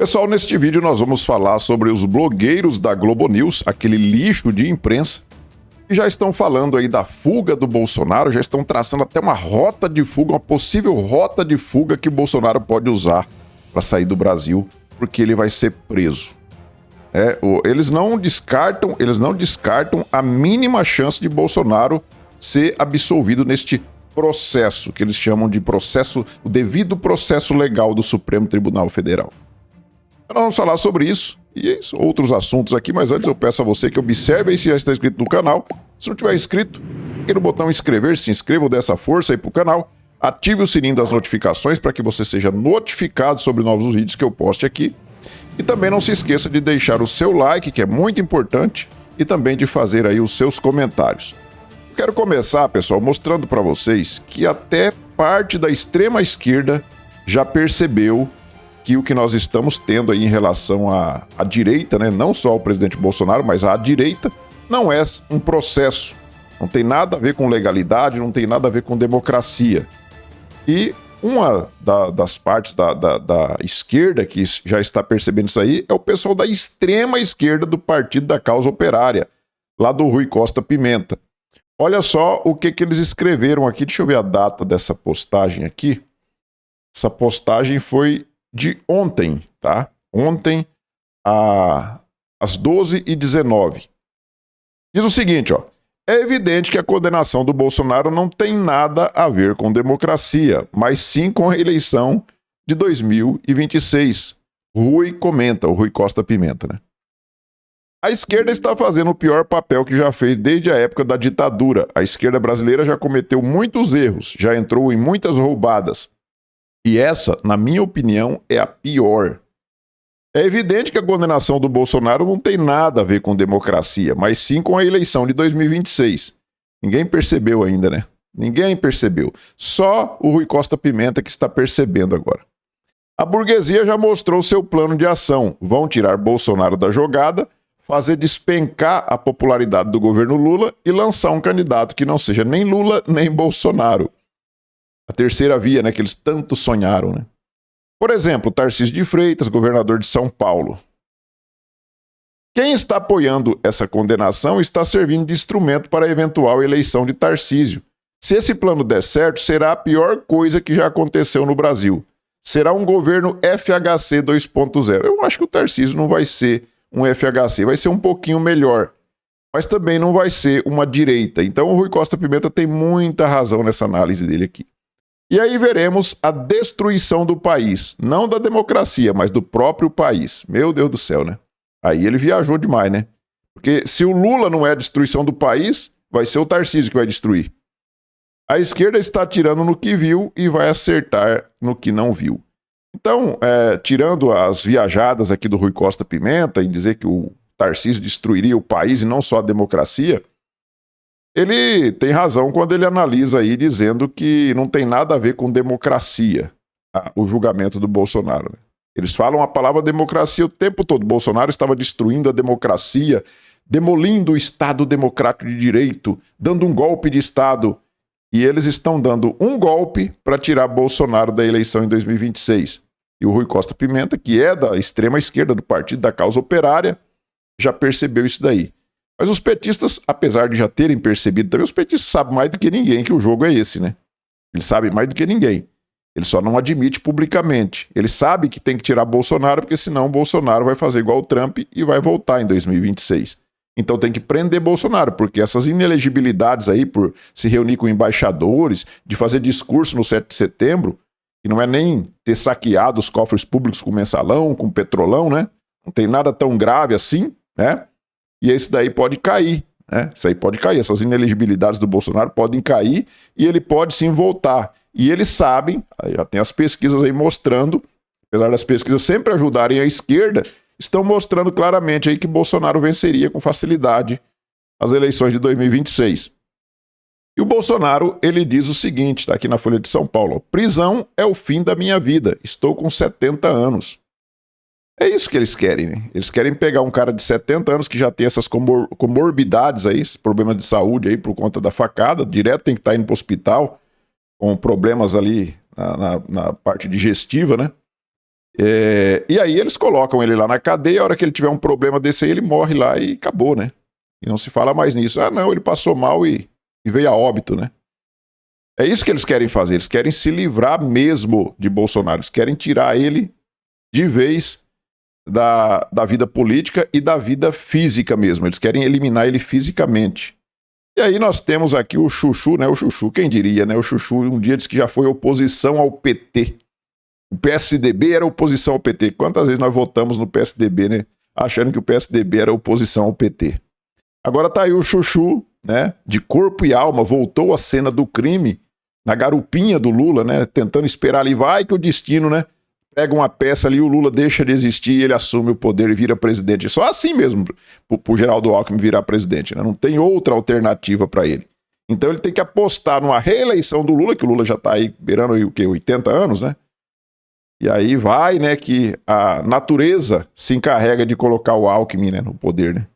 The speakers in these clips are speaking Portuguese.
Pessoal, neste vídeo nós vamos falar sobre os blogueiros da Globo News, aquele lixo de imprensa, que já estão falando aí da fuga do Bolsonaro, já estão traçando até uma rota de fuga, uma possível rota de fuga que o Bolsonaro pode usar para sair do Brasil, porque ele vai ser preso. Eles não descartam a mínima chance de Bolsonaro ser absolvido neste processo, que eles chamam de processo, o devido processo legal do Supremo Tribunal Federal. Nós vamos falar sobre isso e outros assuntos aqui, mas antes eu peço a você que observe aí se já está inscrito no canal. Se não tiver inscrito, clique no botão inscrever, se inscreva, dê essa força aí pro canal, ative o sininho das notificações para que você seja notificado sobre novos vídeos que eu poste aqui. E também não se esqueça de deixar o seu like, que é muito importante, e também de fazer aí os seus comentários. Eu quero começar, pessoal, mostrando para vocês que até parte da extrema esquerda já percebeu que o que nós estamos tendo aí em relação à direita, né, não só o presidente Bolsonaro, mas à direita, não é um processo. Não tem nada a ver com legalidade, não tem nada a ver com democracia. E uma das partes da esquerda que já está percebendo isso aí é o pessoal da extrema esquerda do Partido da Causa Operária, lá do Rui Costa Pimenta. Olha só o que eles escreveram aqui, deixa eu ver a data dessa postagem aqui. Essa postagem foi de ontem, tá? Ontem, às 12h19. Diz o seguinte, ó. É evidente que a condenação do Bolsonaro não tem nada a ver com democracia, mas sim com a eleição de 2026. Rui comenta, o Rui Costa Pimenta, né? A esquerda está fazendo o pior papel que já fez desde a época da ditadura. A esquerda brasileira já cometeu muitos erros, já entrou em muitas roubadas. E essa, na minha opinião, é a pior. É evidente que a condenação do Bolsonaro não tem nada a ver com democracia, mas sim com a eleição de 2026. Ninguém percebeu ainda, né? Ninguém percebeu. Só o Rui Costa Pimenta que está percebendo agora. A burguesia já mostrou seu plano de ação. Vão tirar Bolsonaro da jogada, fazer despencar a popularidade do governo Lula e lançar um candidato que não seja nem Lula nem Bolsonaro. A terceira via, né, que eles tanto sonharam, né? Por exemplo, Tarcísio de Freitas, governador de São Paulo. Quem está apoiando essa condenação está servindo de instrumento para a eventual eleição de Tarcísio. Se esse plano der certo, será a pior coisa que já aconteceu no Brasil. Será um governo FHC 2.0. Eu acho que o Tarcísio não vai ser um FHC, vai ser um pouquinho melhor. Mas também não vai ser uma direita. Então o Rui Costa Pimenta tem muita razão nessa análise dele aqui. E aí veremos a destruição do país, não da democracia, mas do próprio país. Meu Deus do céu, né? Aí ele viajou demais, né? Porque se o Lula não é a destruição do país, vai ser o Tarcísio que vai destruir. A esquerda está atirando no que viu e vai acertar no que não viu. Então, tirando as viajadas aqui do Rui Costa Pimenta em dizer que o Tarcísio destruiria o país e não só a democracia, ele tem razão quando ele analisa aí dizendo que não tem nada a ver com democracia, o julgamento do Bolsonaro. Eles falam a palavra democracia o tempo todo. Bolsonaro estava destruindo a democracia, demolindo o Estado democrático de direito, dando um golpe de Estado. E eles estão dando um golpe para tirar Bolsonaro da eleição em 2026. E o Rui Costa Pimenta, que é da extrema esquerda do Partido da Causa Operária, já percebeu isso daí. Mas os petistas, apesar de já terem percebido também, os petistas sabem mais do que ninguém que o jogo é esse, né? Eles sabem mais do que ninguém. Ele só não admite publicamente. Ele sabe que tem que tirar Bolsonaro, porque senão o Bolsonaro vai fazer igual o Trump e vai voltar em 2026. Então tem que prender Bolsonaro, porque essas inelegibilidades aí por se reunir com embaixadores, de fazer discurso no 7 de setembro, que não é nem ter saqueado os cofres públicos com mensalão, com petrolão, né? Não tem nada tão grave assim, né? E esse daí pode cair, né? Isso aí pode cair, essas inelegibilidades do Bolsonaro podem cair e ele pode sim voltar. E eles sabem, já tem as pesquisas aí mostrando, apesar das pesquisas sempre ajudarem a esquerda, estão mostrando claramente aí que Bolsonaro venceria com facilidade as eleições de 2026. E o Bolsonaro, ele diz o seguinte, tá aqui na Folha de São Paulo: prisão é o fim da minha vida, estou com 70 anos. É isso que eles querem, né? Eles querem pegar um cara de 70 anos que já tem essas comorbidades aí, esses problemas de saúde aí por conta da facada, direto tem que estar indo para o hospital, com problemas ali na parte digestiva, né? E aí eles colocam ele lá na cadeia, a hora que ele tiver um problema desse aí, ele morre lá e acabou, né? E não se fala mais nisso. Ah, não, ele passou mal e veio a óbito, né? É isso que eles querem fazer, eles querem se livrar mesmo de Bolsonaro, eles querem tirar ele de vez da vida política e da vida física mesmo, eles querem eliminar ele fisicamente. E aí nós temos aqui o Chuchu, né? O Chuchu, quem diria, né? O Chuchu um dia disse que já foi oposição ao PT. O PSDB era oposição ao PT. Quantas vezes nós votamos no PSDB, né? Achando que o PSDB era oposição ao PT. Agora tá aí o Chuchu, né? De corpo e alma, voltou à cena do crime, na garupinha do Lula, né? Tentando esperar ali, vai que o destino, né? Pega uma peça ali, o Lula deixa de existir, ele assume o poder e vira presidente. Só assim mesmo, pro Geraldo Alckmin virar presidente, né? Não tem outra alternativa para ele. Então ele tem que apostar numa reeleição do Lula, que o Lula já tá aí beirando aí, o quê? 80 anos, né? E aí vai, né, que a natureza se encarrega de colocar o Alckmin, né, no poder, né?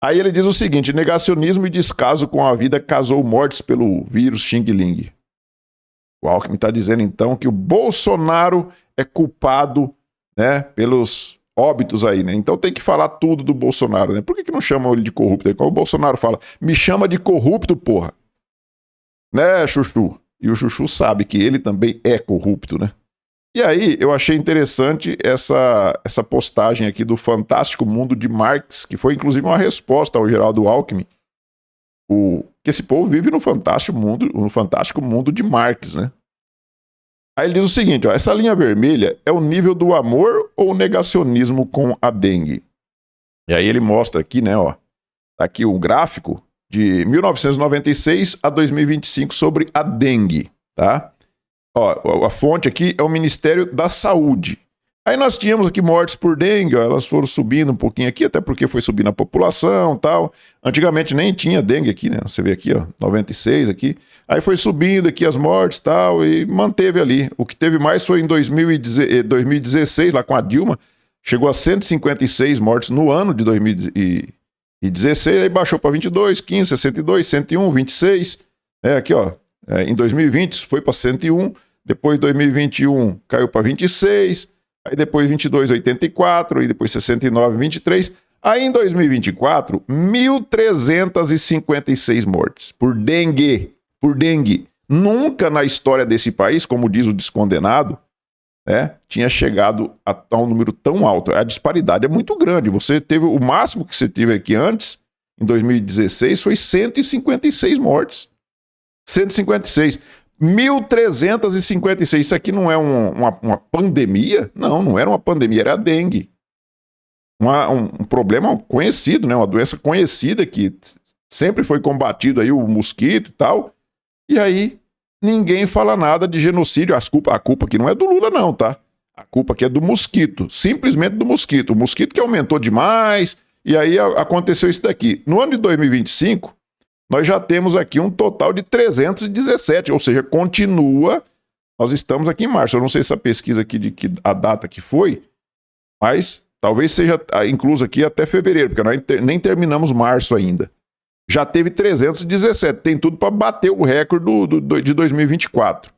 Aí ele diz o seguinte: negacionismo e descaso com a vida causou mortes pelo vírus Xing Ling. O Alckmin está dizendo, então, que o Bolsonaro é culpado, né, pelos óbitos aí, né? Então tem que falar tudo do Bolsonaro, né? Por que não chamam ele de corrupto? Qual o Bolsonaro fala? Me chama de corrupto, porra. Né, Chuchu? E o Chuchu sabe que ele também é corrupto, né? E aí, eu achei interessante essa postagem aqui do Fantástico Mundo de Marx, que foi inclusive uma resposta ao Geraldo Alckmin, que esse povo vive no fantástico mundo de Marx, né? Aí ele diz o seguinte, ó, essa linha vermelha é o nível do amor ou o negacionismo com a dengue? E aí ele mostra aqui, né, ó, tá aqui um gráfico de 1996 a 2025 sobre a dengue, tá? Ó, a fonte aqui é o Ministério da Saúde. Aí nós tínhamos aqui mortes por dengue, ó, elas foram subindo um pouquinho aqui, até porque foi subindo a população e tal. Antigamente nem tinha dengue aqui, né? Você vê aqui, ó, 96 aqui. Aí foi subindo aqui as mortes e tal, e manteve ali. O que teve mais foi em 2016, lá com a Dilma, chegou a 156 mortes no ano de 2016, aí baixou para 22, 15, 62, 101, 26. Aqui, ó. Em 2020 foi para 101, depois 2021 caiu para 26, aí depois 22, 84, e depois 69, 23. Aí em 2024, 1.356 mortes por dengue. Por dengue. Nunca na história desse país, como diz o descondenado, né, tinha chegado a um número tão alto. A disparidade é muito grande. Você teve o máximo que você teve aqui antes, em 2016, foi 156 mortes. 156. 1.356. Isso aqui não é uma pandemia? Não era uma pandemia, era a dengue. Um problema conhecido, né? Uma doença conhecida que sempre foi combatido aí, o mosquito e tal. E aí, ninguém fala nada de genocídio. A culpa aqui não é do Lula, não, tá? A culpa aqui é do mosquito. Simplesmente do mosquito. O mosquito que aumentou demais. E aí aconteceu isso daqui. No ano de 2025... nós já temos aqui um total de 317, ou seja, continua, nós estamos aqui em março. Eu não sei se a pesquisa aqui de que a data que foi, mas talvez seja incluso aqui até fevereiro, porque nós nem terminamos março ainda. Já teve 317, tem tudo para bater o recorde de 2024.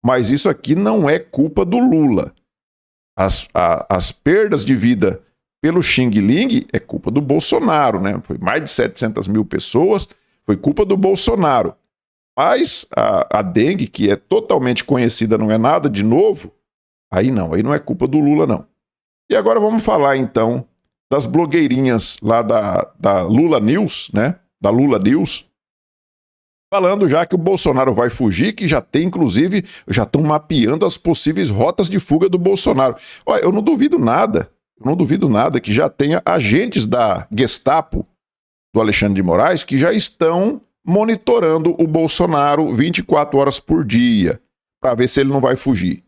Mas isso aqui não é culpa do Lula. As perdas de vida pelo Xing Ling é culpa do Bolsonaro, né? Foi mais de 700 mil pessoas. Foi culpa do Bolsonaro. Mas a dengue, que é totalmente conhecida, não é nada de novo, aí não é culpa do Lula, não. E agora vamos falar, então, das blogueirinhas lá da Lula News, né? Da Lula News, falando já que o Bolsonaro vai fugir, que já tem, inclusive, já estão mapeando as possíveis rotas de fuga do Bolsonaro. Olha, eu não duvido nada que já tenha agentes da Gestapo, do Alexandre de Moraes, que já estão monitorando o Bolsonaro 24 horas por dia, para ver se ele não vai fugir.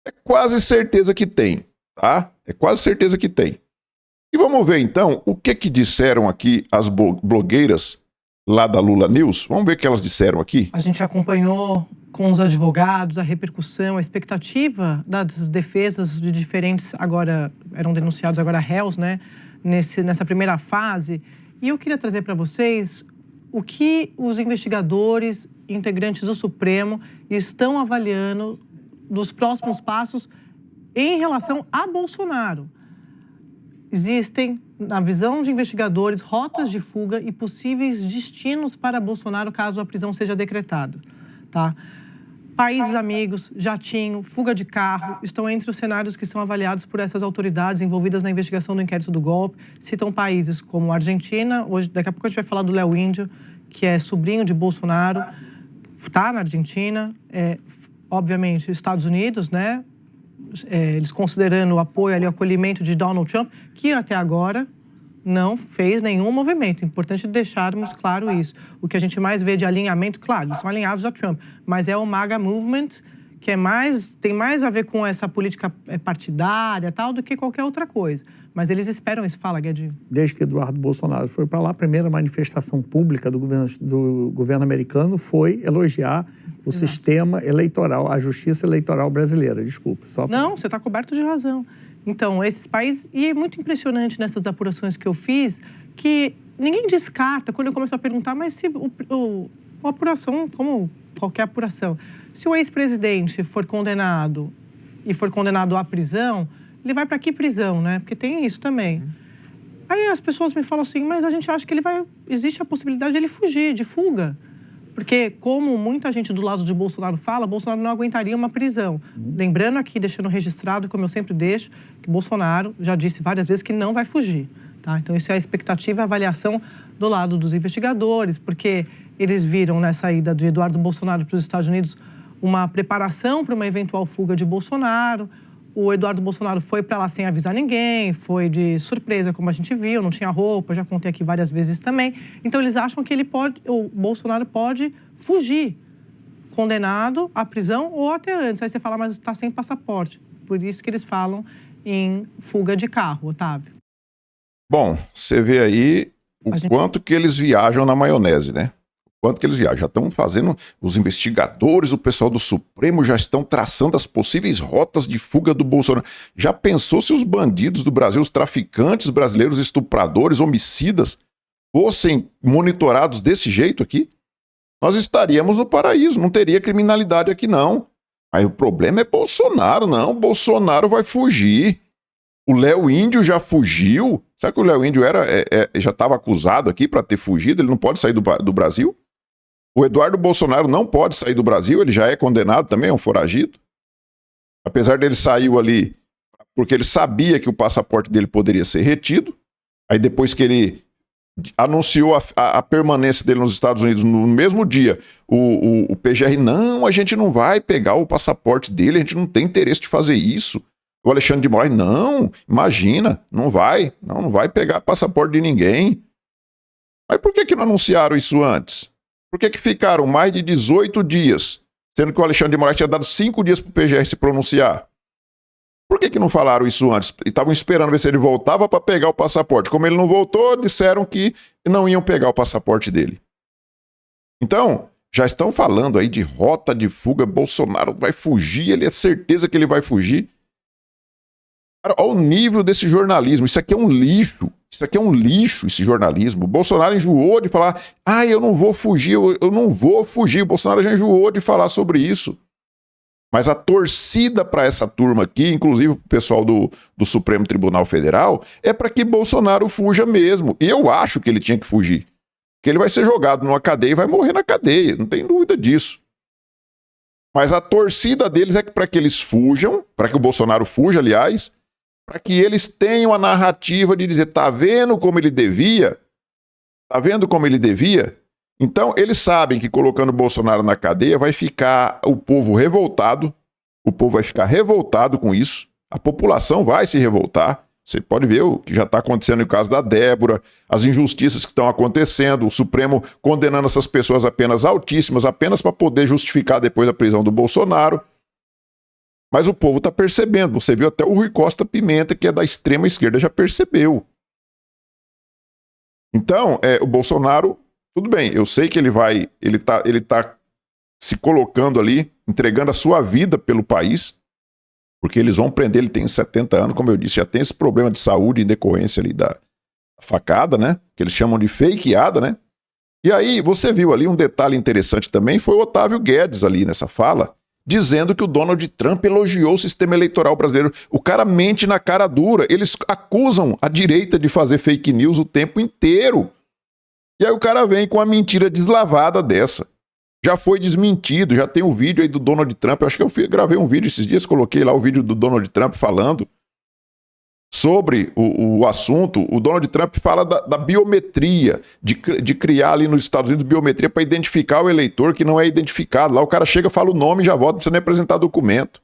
É quase certeza que tem, tá? É quase certeza que tem. E vamos ver, então, o que disseram aqui as blogueiras lá da Lula News. Vamos ver o que elas disseram aqui. A gente acompanhou com os advogados a repercussão, a expectativa das defesas de diferentes, agora eram denunciados, agora réus, né? Nessa primeira fase. E eu queria trazer para vocês o que os investigadores, integrantes do Supremo, estão avaliando dos próximos passos Em relação a Bolsonaro, existem, na visão de investigadores, rotas de fuga e possíveis destinos para Bolsonaro caso a prisão seja decretada, tá? Países amigos, jatinho, fuga de carro, estão entre os cenários que são avaliados por essas autoridades envolvidas na investigação do inquérito do golpe. Citam países como a Argentina, hoje, daqui a pouco a gente vai falar do Léo Índio, que é sobrinho de Bolsonaro, está na Argentina, obviamente, Estados Unidos, né? Eles considerando o apoio ali, o acolhimento de Donald Trump, que até agora não fez nenhum movimento. Importante deixarmos claro isso. O que a gente mais vê de alinhamento, claro, eles são alinhados a Trump, mas é o MAGA Movement, que tem mais a ver com essa política partidária tal, do que qualquer outra coisa. Mas eles esperam isso. Fala, Guedinho. Desde que Eduardo Bolsonaro foi para lá, a primeira manifestação pública do governo americano foi elogiar o sistema eleitoral, a justiça eleitoral brasileira. Desculpa. Não, você está coberto de razão. Então, esses países... E é muito impressionante nessas apurações que eu fiz, que ninguém descarta, quando eu começo a perguntar, mas se a apuração, como qualquer apuração, se o ex-presidente for condenado e for condenado à prisão, ele vai para que prisão, né? Porque tem isso também. Aí as pessoas me falam assim, mas a gente acha que existe a possibilidade de ele fugir, de fuga. Porque, como muita gente do lado de Bolsonaro fala, Bolsonaro não aguentaria uma prisão. Lembrando aqui, deixando registrado, como eu sempre deixo, que Bolsonaro já disse várias vezes que não vai fugir. Tá? Então, isso é a expectativa e a avaliação do lado dos investigadores, porque eles viram na saída de Eduardo Bolsonaro para os Estados Unidos uma preparação para uma eventual fuga de Bolsonaro. O Eduardo Bolsonaro foi para lá sem avisar ninguém, foi de surpresa, como a gente viu, não tinha roupa, já contei aqui várias vezes também. Então, eles acham que o Bolsonaro pode fugir, condenado à prisão ou até antes. Aí você fala, mas está sem passaporte. Por isso que eles falam em fuga de carro, Otávio. Bom, você vê aí quanto que eles viajam na maionese, né? Quanto que eles viajam? Já estão fazendo, os investigadores, o pessoal do Supremo já estão traçando as possíveis rotas de fuga do Bolsonaro. Já pensou se os bandidos do Brasil, os traficantes brasileiros, estupradores, homicidas, fossem monitorados desse jeito aqui? Nós estaríamos no paraíso, não teria criminalidade aqui não. Aí o problema é Bolsonaro, não, Bolsonaro vai fugir. O Léo Índio já fugiu. Sabe que o Léo Índio já estava acusado aqui para ter fugido, ele não pode sair do Brasil? O Eduardo Bolsonaro não pode sair do Brasil, ele já é condenado também, é um foragido. Apesar dele sair ali porque ele sabia que o passaporte dele poderia ser retido. Aí depois que ele anunciou a permanência dele nos Estados Unidos no mesmo dia, o PGR, não, a gente não vai pegar o passaporte dele, a gente não tem interesse de fazer isso. O Alexandre de Moraes, não, imagina, não vai pegar passaporte de ninguém. Mas por que não anunciaram isso antes? Por que ficaram mais de 18 dias, sendo que o Alexandre de Moraes tinha dado 5 dias para o PGR se pronunciar? Por que não falaram isso antes? E estavam esperando ver se ele voltava para pegar o passaporte. Como ele não voltou, disseram que não iam pegar o passaporte dele. Então, já estão falando aí de rota de fuga, Bolsonaro vai fugir, ele é certeza que ele vai fugir. Cara, olha o nível desse jornalismo, isso aqui é um lixo. Isso aqui é um lixo, esse jornalismo. O Bolsonaro enjoou de falar, eu não vou fugir, eu não vou fugir. O Bolsonaro já enjoou de falar sobre isso. Mas a torcida para essa turma aqui, inclusive o pessoal do Supremo Tribunal Federal, é para que Bolsonaro fuja mesmo. E eu acho que ele tinha que fugir. Que ele vai ser jogado numa cadeia e vai morrer na cadeia, não tem dúvida disso. Mas a torcida deles é para que eles fujam, para que o Bolsonaro fuja, aliás, para que eles tenham a narrativa de dizer, tá vendo como ele devia? Tá vendo como ele devia? Então, eles sabem que colocando o Bolsonaro na cadeia vai ficar o povo revoltado, o povo vai ficar revoltado com isso, a população vai se revoltar. Você pode ver o que já está acontecendo no caso da Débora, as injustiças que estão acontecendo, o Supremo condenando essas pessoas a penas altíssimas, apenas para poder justificar depois a prisão do Bolsonaro. Mas o povo está percebendo. Você viu até o Rui Costa Pimenta, que é da extrema esquerda, já percebeu. Então, o Bolsonaro, tudo bem, eu sei que ele tá se colocando ali, entregando a sua vida pelo país, porque eles vão prender, ele tem 70 anos, como eu disse, já tem esse problema de saúde em decorrência ali da facada, né? Que eles chamam de fakeada, né? E aí, você viu ali um detalhe interessante também, foi o Otávio Guedes ali nessa fala, dizendo que o Donald Trump elogiou o sistema eleitoral brasileiro. O cara mente na cara dura. Eles acusam a direita de fazer fake news o tempo inteiro. E aí o cara vem com uma mentira deslavada dessa. Já foi desmentido, já tem um vídeo aí do Donald Trump. Eu acho que eu gravei um vídeo esses dias, coloquei lá o vídeo do Donald Trump falando sobre o assunto. O Donald Trump fala da biometria, de criar ali nos Estados Unidos biometria para identificar o eleitor que não é identificado. Lá o cara chega, fala o nome e já vota, não precisa nem apresentar documento.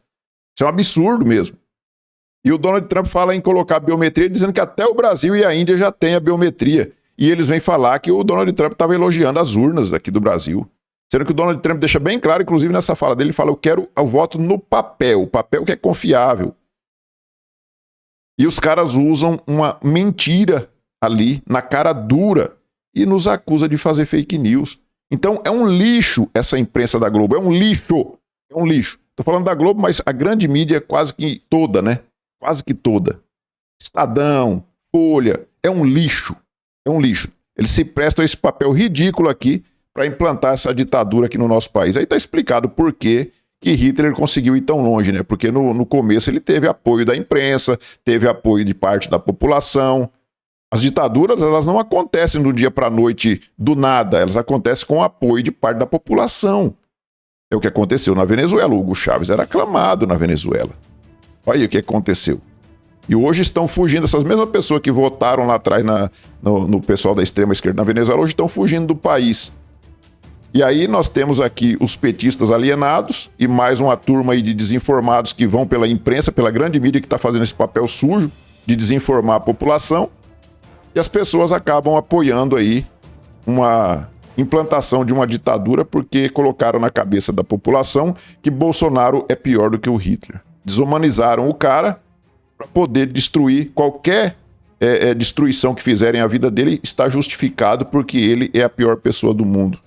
Isso é um absurdo mesmo. E o Donald Trump fala em colocar biometria, dizendo que até o Brasil e a Índia já têm a biometria. E eles vêm falar que o Donald Trump estava elogiando as urnas aqui do Brasil. Sendo que o Donald Trump deixa bem claro, inclusive nessa fala dele, ele fala: eu quero o voto no papel, o papel que é confiável. E os caras usam uma mentira ali, na cara dura, e nos acusa de fazer fake news. Então é um lixo essa imprensa da Globo, é um lixo. É um lixo. Tô falando da Globo, mas a grande mídia é quase que toda, né? Quase que toda. Estadão, Folha, é um lixo. É um lixo. Eles se prestam a esse papel ridículo aqui para implantar essa ditadura aqui no nosso país. Aí tá explicado por que Hitler conseguiu ir tão longe, né? Porque no começo ele teve apoio da imprensa, teve apoio de parte da população. As ditaduras, elas não acontecem do dia para a noite do nada, elas acontecem com o apoio de parte da população. É o que aconteceu na Venezuela. O Hugo Chávez era aclamado na Venezuela. Olha aí o que aconteceu. E hoje estão fugindo, essas mesmas pessoas que votaram lá atrás no pessoal da extrema esquerda na Venezuela, hoje estão fugindo do país. E aí nós temos aqui os petistas alienados e mais uma turma aí de desinformados que vão pela imprensa, pela grande mídia que está fazendo esse papel sujo de desinformar a população. E as pessoas acabam apoiando aí uma implantação de uma ditadura porque colocaram na cabeça da população que Bolsonaro é pior do que o Hitler. Desumanizaram o cara para poder destruir qualquer destruição que fizerem à vida dele, está justificado porque ele é a pior pessoa do mundo.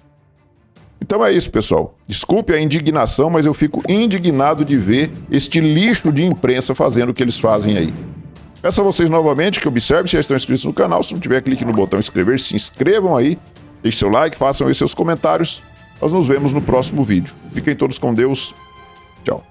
Então é isso, pessoal. Desculpe a indignação, mas eu fico indignado de ver este lixo de imprensa fazendo o que eles fazem aí. Peço a vocês novamente que observem se já estão inscritos no canal. Se não tiver, clique no botão inscrever, se inscrevam aí, deixem seu like, façam aí seus comentários. Nós nos vemos no próximo vídeo. Fiquem todos com Deus. Tchau.